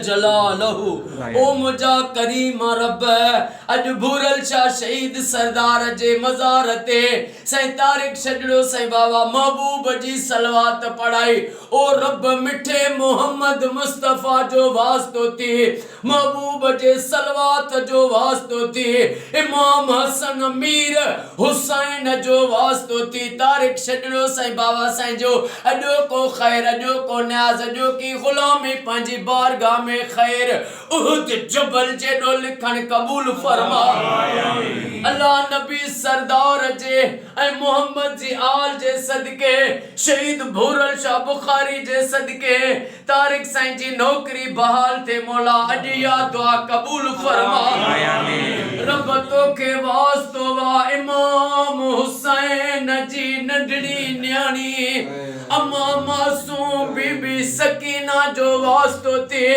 जलालहु ओ मुझा करीम रब अज भूरल शाह शहीद सरदार जे मज़ार ते साईं तारिक छड़ो साईं बाबा महबूब जी सलवात पढ़ाई ओ रब मिठे मोहम्मद मुस्तफा जो वास्तो थी महबूब जे सलवात जो वास्तो थी इमाम हसन मीर हुसैन जो वास्तो थी तारिक छड़ो साईं बाबा साईं जो अजो को खैर अजो को न्याज अजो की गुलामी पंजी बारगाह में खैर उहद जबल जे नो लिखन कबूल फरमा अल्लाह नबी सरदार जे ऐ मोहम्मद जी आल जे सदके शहीद भूरल शाह बुखारी जे सदके तारिक साईं जी नौकरी बहाल थे मौला अजिया दुआ कबूल फरमा रब तो के वास्तो वा इमाम हुसैन जी नंढड़ी न्याणी अम्मा मासूम बीबी सकीना जो वास्तो थे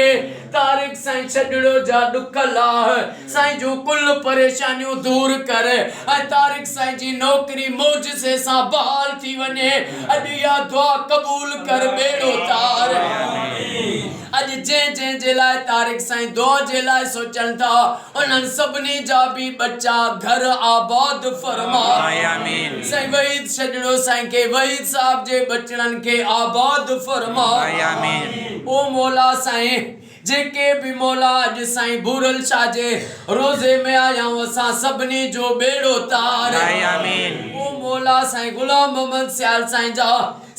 तारिक साईं छड़ो जा दुख लाह साईं जो कुल परेशानियों दूर करे तारिक साईं जी नौकरी मौजज़े सां बहाल थी वने अडिया दुआ कबूल कर बेड़ो तार अज जे जे लाए तारिक साईं दुआ जे लाए सोचन था उन्हन सबनी जा भी बच्चा घर आबाद फरमा आमीन साईं वहीद छड़ो साईं के वहीद साहब जे बचड़न के आबाद फरमा आमीन ओ मौला साईं जेके भी मौला अज साईं भूरल शाह जे रोजे में आया वसा सबनी जो बेड़ो तार आमीन ओ मौला साईं गुलाम मोहम्मद सियाल साईं जा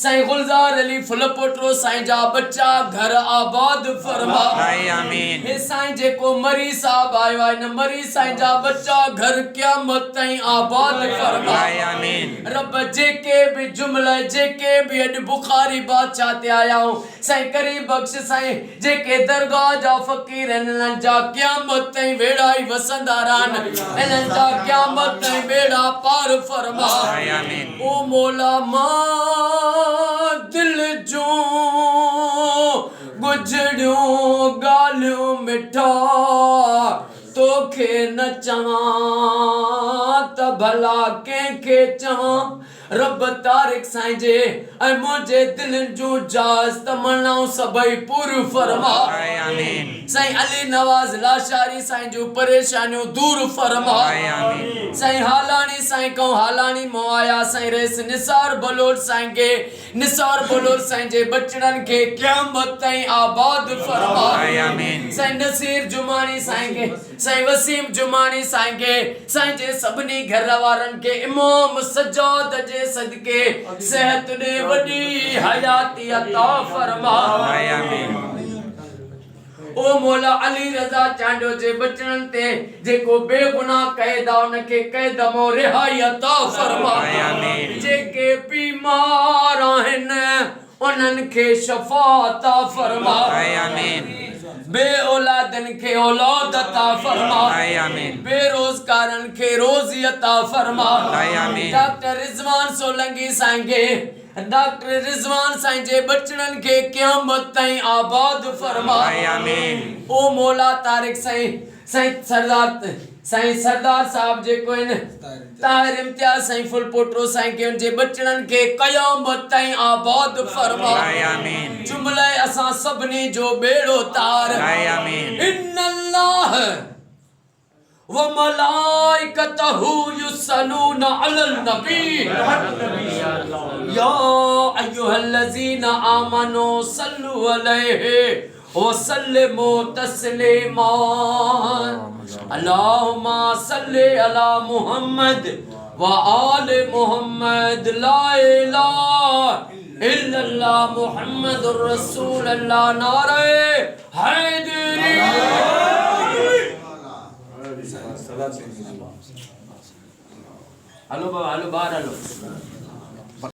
साईं गुलजार अली फुलपोटरो साईं जा बच्चा घर आबाद फरमा आमीन हे साईं जे को मरी साहब आयो है न मरी साईं जा बच्चा घर क़यामत ताईं आबाद फरमा आमीन रब जेके भी जुमला जेके भी अज बुखारी बादशाह ते आया हूं साईं करी बख्श साईं जेके दरगाह जा फकीर इन्हनि जा क़यामत ताईं वेड़ा ही वसंदा रहन इन्हनि जा क़यामत ताईं बेड़ा पार फरमा आमीन ओ मौला मां दिल जो गुजरियों गालियों मिठा तोखे न चवां त भला कंहिंखे चवां रब तारिक साईं जे ऐं मुंहिंजे दिल जो जाज़ तमन्नाऊं सभई पूरी फरमा आमीन साईं अली नवाज लाशारी साईं जो परेशानियों दूर फरमा आमीन साईं हालानी साईं को हालानी मोया साईं रेस निसार बलोच साईं के निसार बलोच साईं जे बचड़न के क़यामत ताईं आबाद फरमा आमीन साईं नसीर जुमानी साईं के साईं वसीम जुमानी साईं के साईं जे सबनी घर वारन के इमाम सज्जाद जे सदके सेहत दे वडी हयाती अता फरमा आमीन ओ मौला अली रजा चांडो जे बचन ते जेको बेगुनाह कैदा उनके कैदमो रिहाई अता फरमा आमीन जेके बीमार आहिन उनन के शफा अता फरमा आमीन बे औलादन के औलाद अता फरमा आमीन बेरोजगारन के रोजी अता फरमा आमीन डॉक्टर रिजवान सोलंकी साईं के डॉक्टर रिजवान साईं जे बचड़न के क़यामत ताईं आबाद फरमा आमीन ओ मौला तारिक साईं साईं सरदार साहब जे को इन ताहिर इम्तियाज साईं फुलपोटरो साईं के उनजे बचड़न के क़यामत ताईं आबाद फरमा आमीन जुमले असा सबनी जो बेड़ो तार आमीन इन्नल्लाह व मलाइकतहु युसल्लूना अलल नबी या अय्युहल्लज़ीना आमनू सल्लु अलैहि वसल्लिमु तस्लीमा अल्लाहुम्मा सल्लि अला मुहम्मद व आले मुहम्मद ला इलाहा इल्लल्लाह मुहम्मदुर रसूलुल्लाह नारे हैदरी हेलो बाबा हेलो बाहर हेलो